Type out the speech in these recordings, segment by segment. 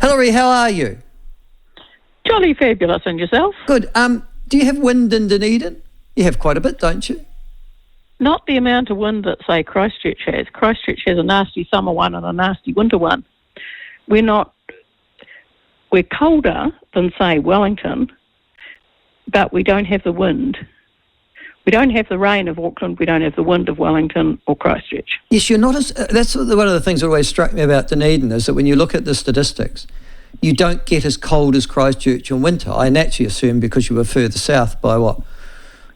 Hilary, how are you? Jolly fabulous, and yourself? Good. Do you have wind in Dunedin? You have quite a bit, don't you? Not the amount of wind that, say, Christchurch has. Christchurch has a nasty summer one and a nasty winter one. We're colder than, say, Wellington, but we don't have the wind. We don't have the rain of Auckland. We don't have the wind of Wellington or Christchurch. Yes, you're not as... that's one of the things that always struck me about Dunedin, is that when you look at the statistics, you don't get as cold as Christchurch in winter. I naturally assume because you were further south by, 400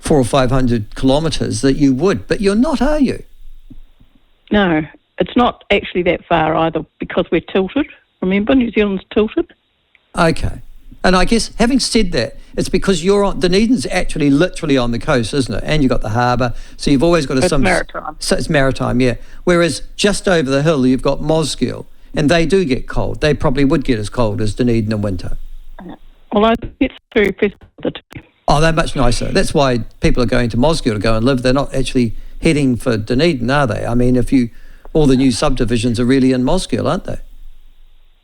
or 500 kilometres, that you would. But you're not, are you? No, it's not actually that far either, because we're tilted. Remember, New Zealand's tilted. Okay. And I guess, having said that, it's because Dunedin's actually literally on the coast, isn't it? And you've got the harbour, so you've always got It's maritime. So it's maritime, yeah. Whereas just over the hill, you've got Mosgiel, and they do get cold. They probably would get as cold as Dunedin in winter. Well, I think it's very festive. Oh, they're much nicer. That's why people are going to Mosgiel to go and live. They're not actually heading for Dunedin, are they? I mean, all the new subdivisions are really in Mosgiel, aren't they?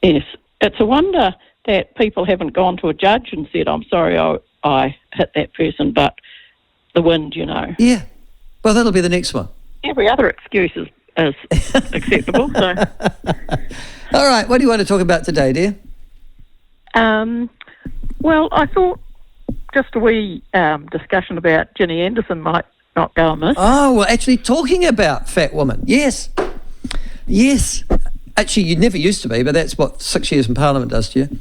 Yes. It's a wonder that people haven't gone to a judge and said, I'm sorry I hit that person, but the wind, Yeah. Well, that'll be the next one. Every other excuse is acceptable. So. All right. What do you want to talk about today, dear? Well, I thought just a wee discussion about Ginny Anderson might not go amiss. Oh, well, actually talking about fat women. Yes. Yes. Actually, you never used to be, but that's what 6 years in Parliament does to you.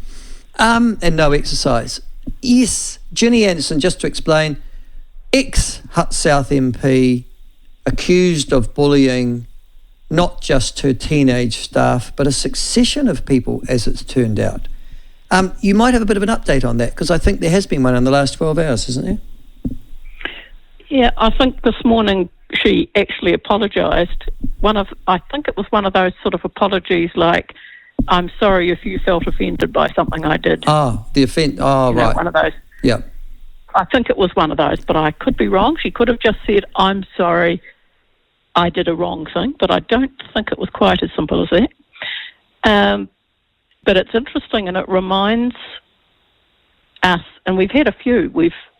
And no exercise. Yes, Ginny Anderson, just to explain, ex-Hutt South MP, accused of bullying not just her teenage staff, but a succession of people, as it's turned out. You might have a bit of an update on that, because I think there has been one in the last 12 hours, isn't there? Yeah, I think this morning she actually apologised. I think it was one of those sort of apologies like, I'm sorry if you felt offended by something I did. Oh, the offence. Oh, right. One of those. Yeah. I think it was one of those, but I could be wrong. She could have just said, I'm sorry, I did a wrong thing, but I don't think it was quite as simple as that. But it's interesting, and it reminds us, and we've had a few,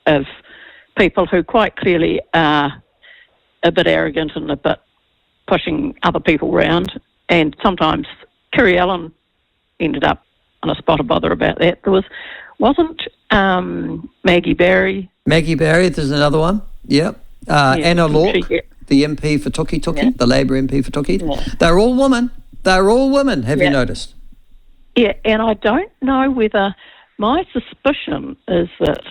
of people who quite clearly are a bit arrogant and a bit pushing other people around, and sometimes Kerry Allen ended up on a spot of bother about that. There wasn't Maggie Barry. Maggie Barry, there's another one. Yep. Anna Lork, the MP for Tuki, the Labour MP for Tuki. Yeah. They're all women. Have you noticed? Yeah, and I don't know whether, my suspicion is that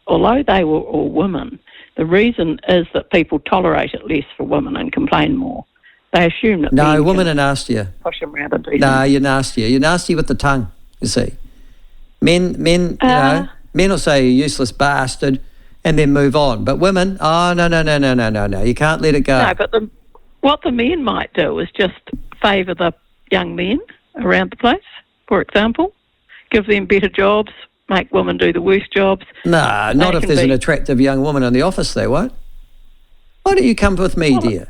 although they were all women, the reason is that people tolerate it less for women and complain more. They assume that no, women are nastier. Push them around and do no, you're nastier. You're nasty with the tongue, you see. Men, men will say you useless bastard and then move on. But women, no. You can't let it go. No, but what the men might do is just favour the young men around the place, for example. Give them better jobs, make women do the worst jobs. No, not if there's an attractive young woman in the office, they won't. Why don't you come with me, dear?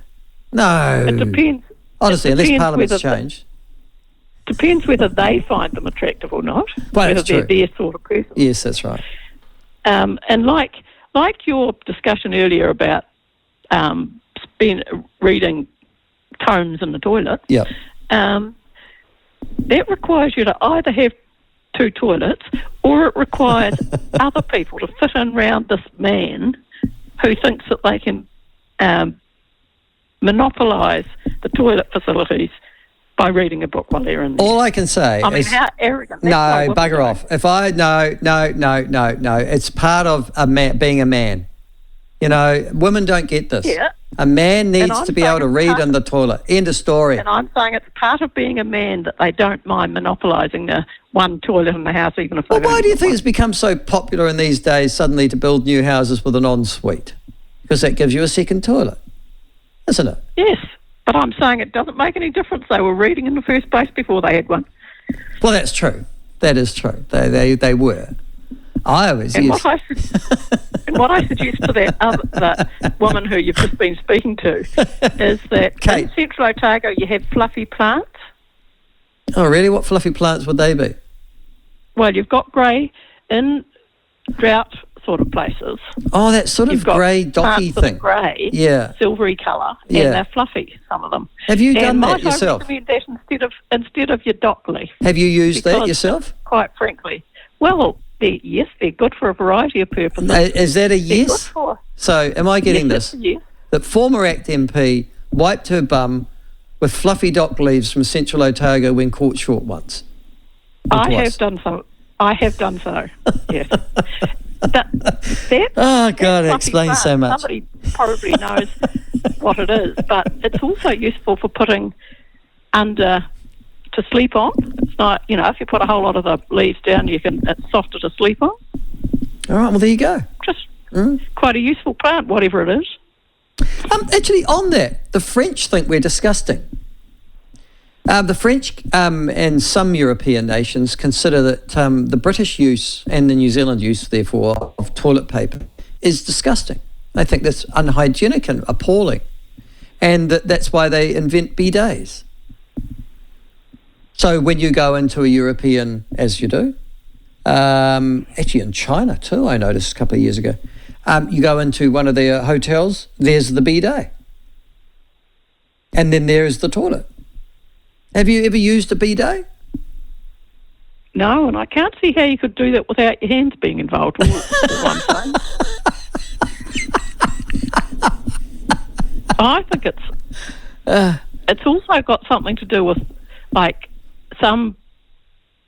No. It depends. Honestly, unless Parliament's changed. Depends whether they find them attractive or not. Well, whether that's true. They're their sort of person. Yes, that's right. And like your discussion earlier about reading tomes in the toilet, yeah. That requires you to either have two toilets, or it requires other people to fit in round this man who thinks that they can monopolise the toilet facilities by reading a book while they're in there. All I can say is... how arrogant. No, bugger off. No. It's part of being a man. Women don't get this. Yeah. A man needs to be able to read in the toilet. End of story. And I'm saying it's part of being a man that they don't mind monopolising the one toilet in the house, even if... Well, why do you think it's become so popular in these days suddenly to build new houses with an ensuite? Because that gives you a second toilet, isn't it? Yes, but I'm saying it doesn't make any difference. They were reading in the first place before they had one. Well, that's true. That is true. They were. I was. And yes. what I suggest to that woman who you've just been speaking to is that Kate. In Central Otago you have fluffy plants. Oh, really? What fluffy plants would they be? well, you've got grey in drought sort of places. Oh, that sort of You've got grey docky plants that are thing. grey, Yeah. silvery colour, Yeah. and they're fluffy, some of them. Have you done and that might yourself? I recommend that instead of your dock leaf? Have you used that Because, yourself? Quite frankly. Well, yes, they're good for a variety of purposes. Is that a They're yes? good for, So am I getting yes, this? yes. That former ACT MP wiped her bum with fluffy dock leaves from Central Otago when caught short once? I have done so. Yes. Oh, God, it fluffy explains plant, so much. Somebody probably knows what it is, but it's also useful for putting under to sleep on. It's not, if you put a whole lot of the leaves down, it's softer to sleep on. All right, well, there you go. Just quite a useful plant, whatever it is. Actually, on that, the French think we're disgusting. The French and some European nations consider that the British use and the New Zealand use, therefore, of toilet paper is disgusting. They think that's unhygienic and appalling. And that's why they invent bidets. So when you go into a European, as you do, actually in China too, I noticed a couple of years ago, you go into one of their hotels, there's the bidet. And then there's the toilet. Have you ever used a bidet? No, and I can't see how you could do that without your hands being involved. All I'm saying. I think it's also got something to do with, like, some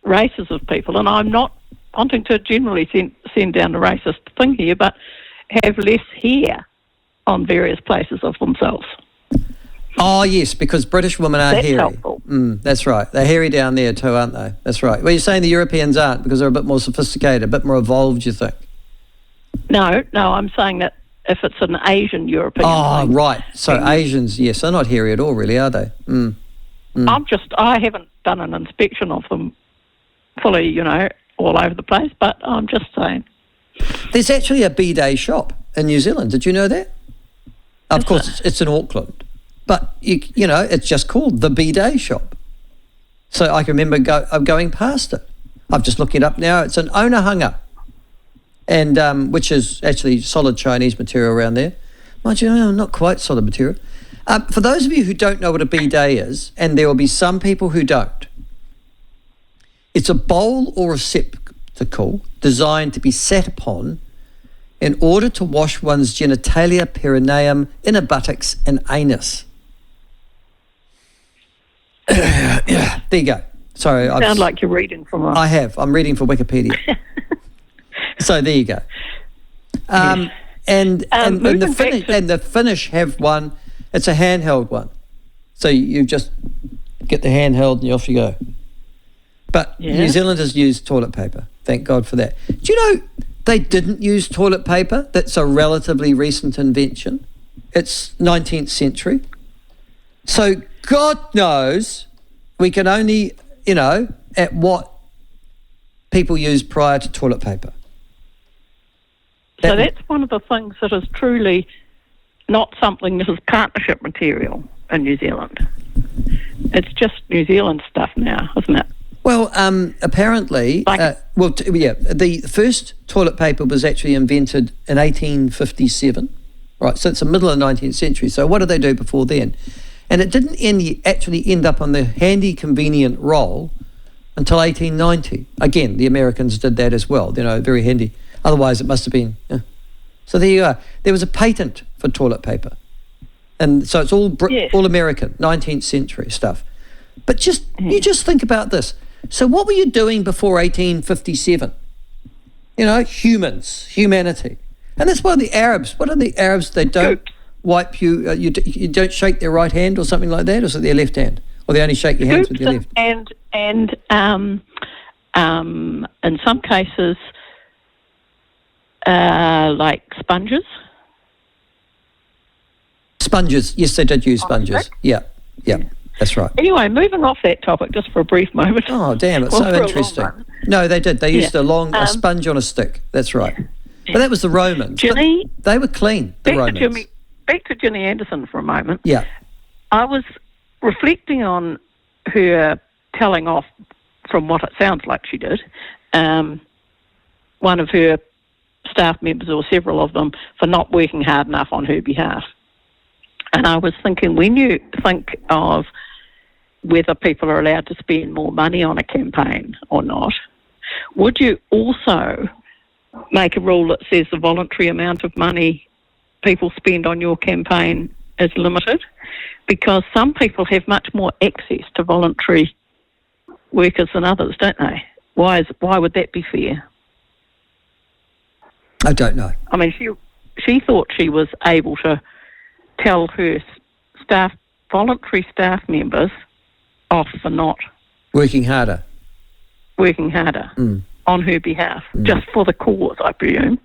races of people, and I'm not wanting to generally send down the racist thing here, but have less hair on various places of themselves. Oh, yes, because British women are That's hairy. helpful. That's right. They're hairy down there too, aren't they? That's right. Well, you're saying the Europeans aren't because they're a bit more sophisticated, a bit more evolved, you think? No, I'm saying that if it's an Asian European Oh, thing, right. So Asians, yes, they're not hairy at all, really, are they? I haven't done an inspection of them fully, all over the place, but I'm just saying. There's actually a bidet shop in New Zealand. Did you know that? Of course, it's in Auckland. But, it's just called the bidet shop. So I can remember going past it. I'm just looking it up now. It's an Onehunga, and which is actually solid Chinese material around there. Mind you, not quite solid material. For those of you who don't know what a bidet is, and there will be some people who don't, it's a bowl or receptacle designed to be sat upon in order to wash one's genitalia, perineum, inner buttocks, and anus. Yeah, there you go. Sorry, You sound like you're reading from I have. I'm reading for Wikipedia. So there you go. Yes. And the Finnish have one. It's a handheld one. So you just get the handheld and off you go. But New Zealanders use toilet paper. Thank God for that. Do you know they didn't use toilet paper? That's a relatively recent invention. It's 19th century. So God knows we can only, at what people used prior to toilet paper. So that's one of the things that is truly not something that is partnership material in New Zealand. It's just New Zealand stuff now, isn't it? Well, apparently, the first toilet paper was actually invented in 1857. Right, so it's the middle of the 19th century. So what did they do before then? And it didn't actually end up on the handy, convenient roll until 1890. Again, the Americans did that as well, very handy. Otherwise, it must have been... So there you are. There was a patent for toilet paper. And so it's all all American, 19th century stuff. But you just think about this. So what were you doing before 1857? Humanity. And that's why the Arabs, what are the Arabs? They don't wipe you, you don't shake their right hand or something like that, or is it their left hand? Or they only shake your hands with your left? And in some cases, like sponges. Sponges, yes, they did use sponges. Yeah, that's right. Anyway, moving off that topic just for a brief moment. Oh, damn, it's so interesting. No, they did. They used a sponge on a stick. That's right. But that was the Romans. Ginny, they were clean, the Romans. Back to Ginny Anderson for a moment. Yeah. I was reflecting on her telling off, from what it sounds like she did, one of her staff members or several of them for not working hard enough on her behalf. And I was thinking, when you think of whether people are allowed to spend more money on a campaign or not, would you also make a rule that says the voluntary amount of money people spend on your campaign is limited? Because some people have much more access to voluntary workers than others, don't they? Why would that be fair? I don't know. I mean, she thought she was able to tell her voluntary staff members off for not Working harder on her behalf, just for the cause, I presume.